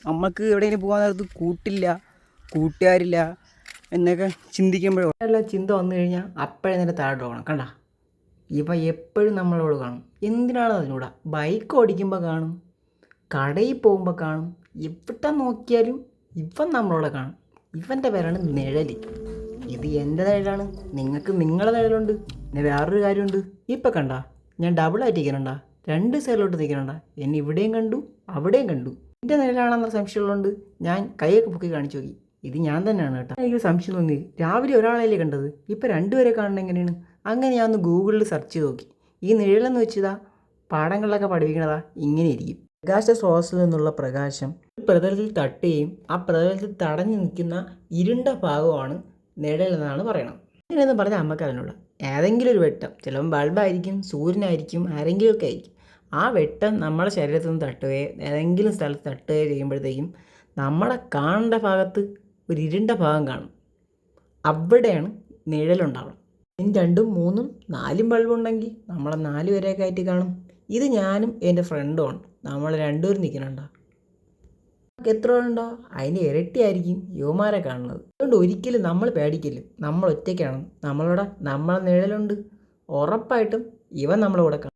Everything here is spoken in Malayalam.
നമുക്ക് എവിടെയെങ്കിലും പോകാൻ നേരത്ത് കൂട്ടില്ല, കൂട്ടുകാരില്ല എന്നൊക്കെ ചിന്തിക്കുമ്പോഴല്ല ചിന്ത വന്നു കഴിഞ്ഞാൽ അപ്പോഴേ നേരെ താഴോട്ട് പോകണം. കണ്ട ഇവ എപ്പോഴും നമ്മളോട് കാണും. എന്തിനാണ് അതിനൂടെ ബൈക്ക് ഓടിക്കുമ്പോൾ കാണും, കടയിൽ പോകുമ്പോൾ കാണും, എവിടെ നോക്കിയാലും ഇവൻ നമ്മളോട് കാണും. ഇവൻ്റെ പേരാണ് നിഴൽ. ഇത് എൻ്റെ നിഴലാണ്, നിങ്ങൾക്ക് നിങ്ങളുടെ നിഴലുണ്ട്. പിന്നെ വേറൊരു കാര്യമുണ്ട്, ഇപ്പം കണ്ട ഞാൻ ഡബിളായിട്ട് നിൽക്കുന്നുണ്ടാ, രണ്ട് സൈഡിലോട്ട് നിൽക്കുന്നുണ്ടാ, എന്നെ ഇവിടെയും കണ്ടു അവിടെയും കണ്ടു. എൻ്റെ നിഴലാണെന്ന സംശയമുള്ളതുകൊണ്ട് ഞാൻ കൈയൊക്കെ പൊക്കി കാണിച്ചു നോക്കി, ഇത് ഞാൻ തന്നെയാണ് കേട്ടോ. എനിക്ക് സംശയം തോന്നി, രാവിലെ ഒരാളല്ലേ കണ്ടത്, ഇപ്പം രണ്ടുപേരെ കാണുന്നത് എങ്ങനെയാണ്? അങ്ങനെ ഞാൻ ഒന്ന് ഗൂഗിളിൽ സെർച്ച് ചെയ്ത് നോക്കി. ഈ നിഴലെന്ന് വെച്ചതാ പാഠങ്ങളിലൊക്കെ പഠിപ്പിക്കണതാ ഇങ്ങനെ ഇരിക്കും. പ്രകാശ സ്രോതസ്സിൽ നിന്നുള്ള പ്രകാശം പ്രതലത്തിൽ തട്ടുകയും ആ പ്രതലത്തിൽ തടഞ്ഞു നിൽക്കുന്ന ഇരുണ്ട ഭാഗമാണ് നിഴൽ എന്നാണ് പറയണം. ഇങ്ങനെയെന്ന് പറഞ്ഞാൽ നമുക്ക് അതിനുള്ള ഏതെങ്കിലും ഒരു വെട്ടം, ചിലപ്പോൾ ബൾബായിരിക്കും, സൂര്യനായിരിക്കും, ആരെങ്കിലുമൊക്കെ ആയിരിക്കും, ആ വെട്ടം നമ്മുടെ ശരീരത്തിൽ നിന്ന് തട്ടുകയോ ഏതെങ്കിലും സ്ഥലത്ത് തട്ടുകയോ ചെയ്യുമ്പോഴത്തേക്കും നമ്മുടെ കാണേണ്ട ഭാഗത്ത് ഒരു ഇരുണ്ട ഭാഗം കാണും. അവിടെയാണ് നിഴലുണ്ടാവണം. ഇനി 2ഉം 3ഉം 4ഉം ബൾബുണ്ടെങ്കിൽ നമ്മളെ 4 പേരെയൊക്കെ ആയിട്ട് കാണും. ഇത് ഞാനും എൻ്റെ ഫ്രണ്ടുമാണ്, നമ്മൾ രണ്ടുപേരും നിൽക്കുന്നുണ്ടോ. നമുക്ക് എത്ര ഉണ്ടോ അതിൻ്റെ ഇരട്ടിയായിരിക്കും യുവമാരെ കാണുന്നത്. അതുകൊണ്ട് ഒരിക്കലും നമ്മൾ പേടിക്കില്ല, നമ്മൾ ഒറ്റയ്ക്കാണ്, നമ്മളെ നിഴലുണ്ട്, ഉറപ്പായിട്ടും ഇവൻ നമ്മളെ കൂടെ കാണും.